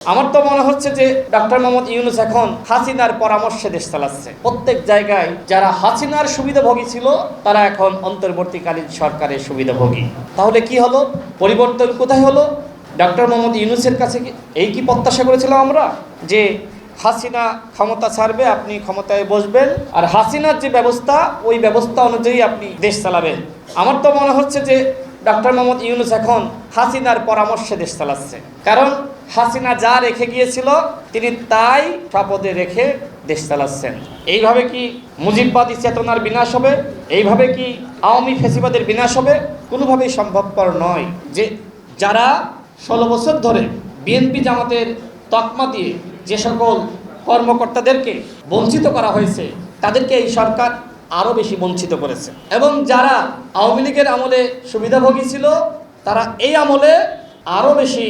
আমার তো মনে হচ্ছে যে ডক্টর মোহাম্মদ ইউনূস এখন হাসিনার পরামর্শে দেশ চালাচ্ছে। প্রত্যেক জায়গায় যারা হাসিনার সুবিধাভোগী ছিল তারা এখন অন্তর্বর্তীকালীন সরকারের সুবিধাভোগী। তাহলে কি হলো? পরিবর্তন কোথায় হলো? ডক্টর মোহাম্মদ ইউনূসের কাছে কি প্রত্যাশা করেছিলাম আমরা যে হাসিনা ক্ষমতা ছাড়বে, আপনি ক্ষমতায় বসবেন, আর হাসিনার যে ব্যবস্থা ওই ব্যবস্থা অনুযায়ী আপনি দেশ চালাবেন। আমার তো মনে হচ্ছে যে ডক্টর মোহাম্মদ ইউনূস এখন হাসিনার পরামর্শে দেশ চালাচ্ছে। কারণ হাসিনা যা রেখে গিয়েছিল তিনি তাই স্বপদে রেখে দেশ চালাচ্ছেন। এইভাবে কি মুজিববাদী চেতনার বিনাশ হবে? এইভাবে কি আওয়ামী ফ্যাসিবাদের বিনাশ হবে? কোনোভাবেই সম্ভবপর নয়। যে যারা 16 বছর ধরে বিএনপি জামাতের তকমা দিয়ে যে সকল কর্মকর্তাদেরকে বঞ্চিত করা হয়েছে তাদেরকে এই সরকার আরও বেশি বঞ্চিত করেছে, এবং যারা আওয়ামী লীগের আমলে সুবিধাভোগী ছিল তারা এই আমলে আরও বেশি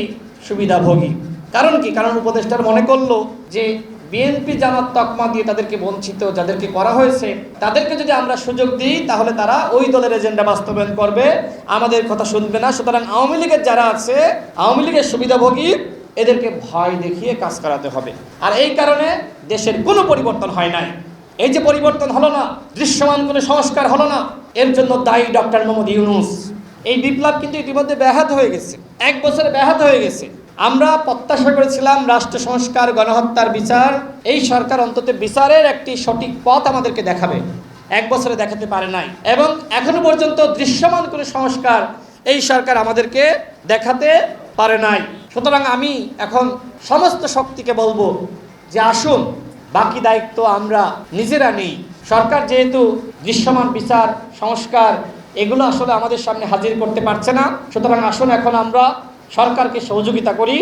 সুবিধাভোগী। কারণ কি? কারণ উপদেষ্টার মনে করলো যে বিএনপি জামাত তকমা দিয়ে তাদেরকে বঞ্চিত যাদেরকে করা হয়েছে তাদেরকে যদি আমরা সুযোগ দিই তাহলে তারা ওই দলের এজেন্ডা বাস্তবায়ন করবে, আমাদের কথা শুনবে না। সুতরাং আওয়ামী লীগের যারা আছে, আওয়ামী লীগের সুবিধাভোগী, এদেরকে ভয় দেখিয়ে কাজ করাতে হবে। আর এই কারণে দেশের কোনো পরিবর্তন হয় নাই। এই যে পরিবর্তন হলো না, দৃশ্যমান কোনো সংস্কার হলো না, এর জন্য দায়ী ডক্টর মোহাম্মদ ইউনূস। এই বিপ্লব কিন্তু ইতিমধ্যে ব্যাহত হয়ে গেছে, 1 বছরে ব্যাহত হয়ে গেছে। আমরা প্রত্যাশা করেছিলাম রাষ্ট্র সংস্কার, গণহত্যার বিচার, এই সরকার অন্তত বিচারের একটি সঠিক পথ আমাদেরকে দেখাবে। 1 বছরে দেখাতে পারে নাই, এবং এখনো পর্যন্ত দৃশ্যমান কোনো সংস্কার এই সরকার আমাদেরকে দেখাতে পারে নাই। সুতরাং আমি এখন সমস্ত শক্তিকে বলবো যে আসুন, বাকি দায়িত্ব আমরা নিজেরা নেই। সরকার যেহেতু দৃশ্যমান বিচার, সংস্কার এগুলো আসলে আমাদের সামনে হাজির করতে পারছে না, সুতরাং আসুন এখন আমরা সরকারকে সহযোগিতা করি।